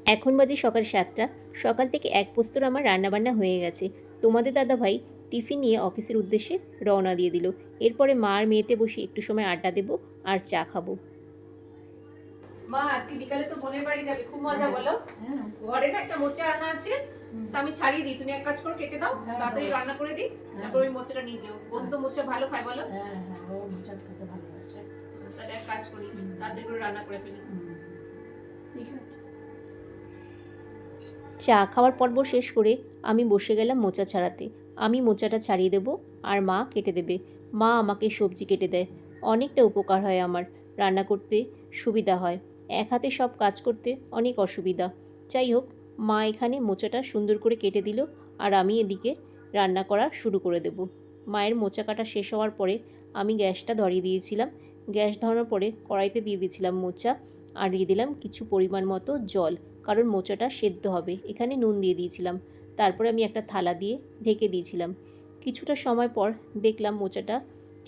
এখন বাজে সকাল ৭টা। সকাল থেকে এক পোস্তর আমার রান্নাবান্না হয়ে গেছে। তোমাদের দাদাভাই টিফিন নিয়ে অফিসের উদ্দেশ্যে রওনা দিয়ে দিল। এরপরে মা আর মেয়েতে বসে একটু সময় আড্ডা দেবো আর চা খাবো। মা আজকে বিকালে তো বোনের বাড়ি যাবে, খুব মজা বলো। ঘরে না একটা মোচা আনা আছে, তা আমি ছাড়িয়ে দিই। তুমি এক কাজ করো, কেটে দাও, তাড়াতাড়ি রান্না করে দিই, তারপর ওই মোচাটা নিয়ে যাও। বোন তো মোচা ভালো খায় বলো। হ্যাঁ হ্যাঁ, ও মোচা খেতে ভালোবাসে। তাহলে এক কাজ করি, তাড়াতাড়ি করে রান্না করে ফেলি। ঠিক আছে। চা খাওয়ার পর্ব শেষ করে আমি বসে গেলাম মোচা ছাড়াতে। আমি মোচাটা ছাড়িয়ে দেবো আর মা কেটে দেবে। মা আমাকে সবজি কেটে দেয়। অনেকটা উপকার হয় আমার, রান্না করতে সুবিধা হয়। এক হাতে সব কাজ করতে অনেক অসুবিধা। যাই হোক, মা এখানে মোচাটা সুন্দর করে কেটে দিল আর আমি এদিকে রান্না করা শুরু করে দেব। মায়ের মোচা কাটা শেষ হওয়ার পরে আমি গ্যাসটা ধরিয়ে দিয়েছিলাম। গ্যাস ধরানোর পরে কড়াইতে দিয়ে দিয়েছিলাম মোচা আর দিয়ে দিলাম কিছু পরিমাণ মতো জল, কারণ মোচাটা সেদ্ধ হবে। এখানে নুন দিয়ে দিয়েছিলাম। তারপরে আমি একটা থালা দিয়ে ঢেকে দিয়েছিলাম। কিছুটা সময় পর দেখলাম মোচাটা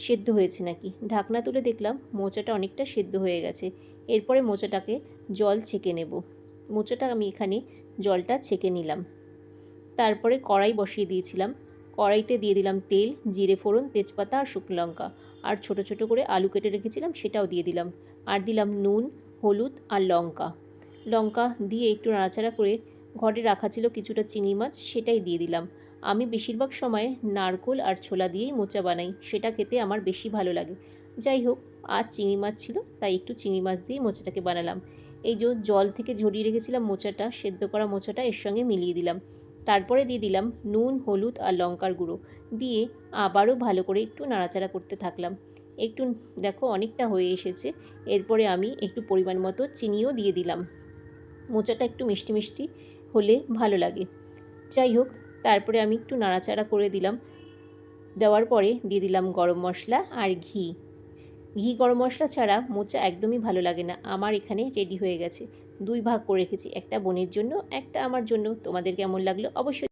সেদ্ধ হয়েছে নাকি। ঢাকনা তুলে দেখলাম মোচাটা অনেকটা সেদ্ধ হয়ে গেছে। এরপরে মোচাটাকে জল ছেঁকে নেব। মোচাটা আমি এখানে জলটা ছেঁকে নিলাম। তারপরে কড়াই বসিয়ে দিয়েছিলাম। কড়াইতে দিয়ে দিলাম তেল, জিরে ফোড়ন, তেজপাতা আর শুকনো লঙ্কা। আর ছোট ছোট করে আলু কেটে রেখেছিলাম, সেটাও দিয়ে দিলাম। আর দিলাম নুন, হলুদ আর লঙ্কা। লঙ্কা দিয়ে একটু নাড়াচাড়া করে ঘরে রাখা ছিল কিছুটা চিংড়ি মাছ, সেটাই দিয়ে দিলাম। আমি বেশিরভাগ সময় নারকোল আর ছোলা দিয়েই মোচা বানাই, সেটা খেতে আমার বেশি ভালো লাগে। যাই হোক, আজ চিংড়ি মাছ ছিল তাই একটু চিংড়ি মাছ দিয়ে মোচাটাকে বানালাম। এই যে জল থেকে ঝরিয়ে রেখেছিলাম মোচাটা, সেদ্ধ করা মোচাটা এর সঙ্গে মিলিয়ে দিলাম। তারপরে দিয়ে দিলাম নুন, হলুদ আর লঙ্কার গুঁড়ো দিয়ে আবারও ভালো করে একটু নাড়াচাড়া করতে থাকলাম। একটু দেখো অনেকটা হয়ে এসেছে। এরপরে আমি একটু পরিমাণ মতো চিনিও দিয়ে দিলাম। মোচাটা একটু মিষ্টি মিষ্টি হলে ভালো লাগে। যাই হোক, তারপরে আমি একটু নাড়াচাড়া করে দিলাম। দেওয়ার পরে দিয়ে দিলাম গরম মশলা আর ঘি। ঘি গরম মশলা ছাড়া মোচা একদমই ভালো লাগে না। আমার এখানে রেডি হয়ে গেছে। 2 ভাগ করে রেখেছি, একটা বোনের জন্য, একটা আমার জন্য। তোমাদের কেমন লাগলো অবশ্যই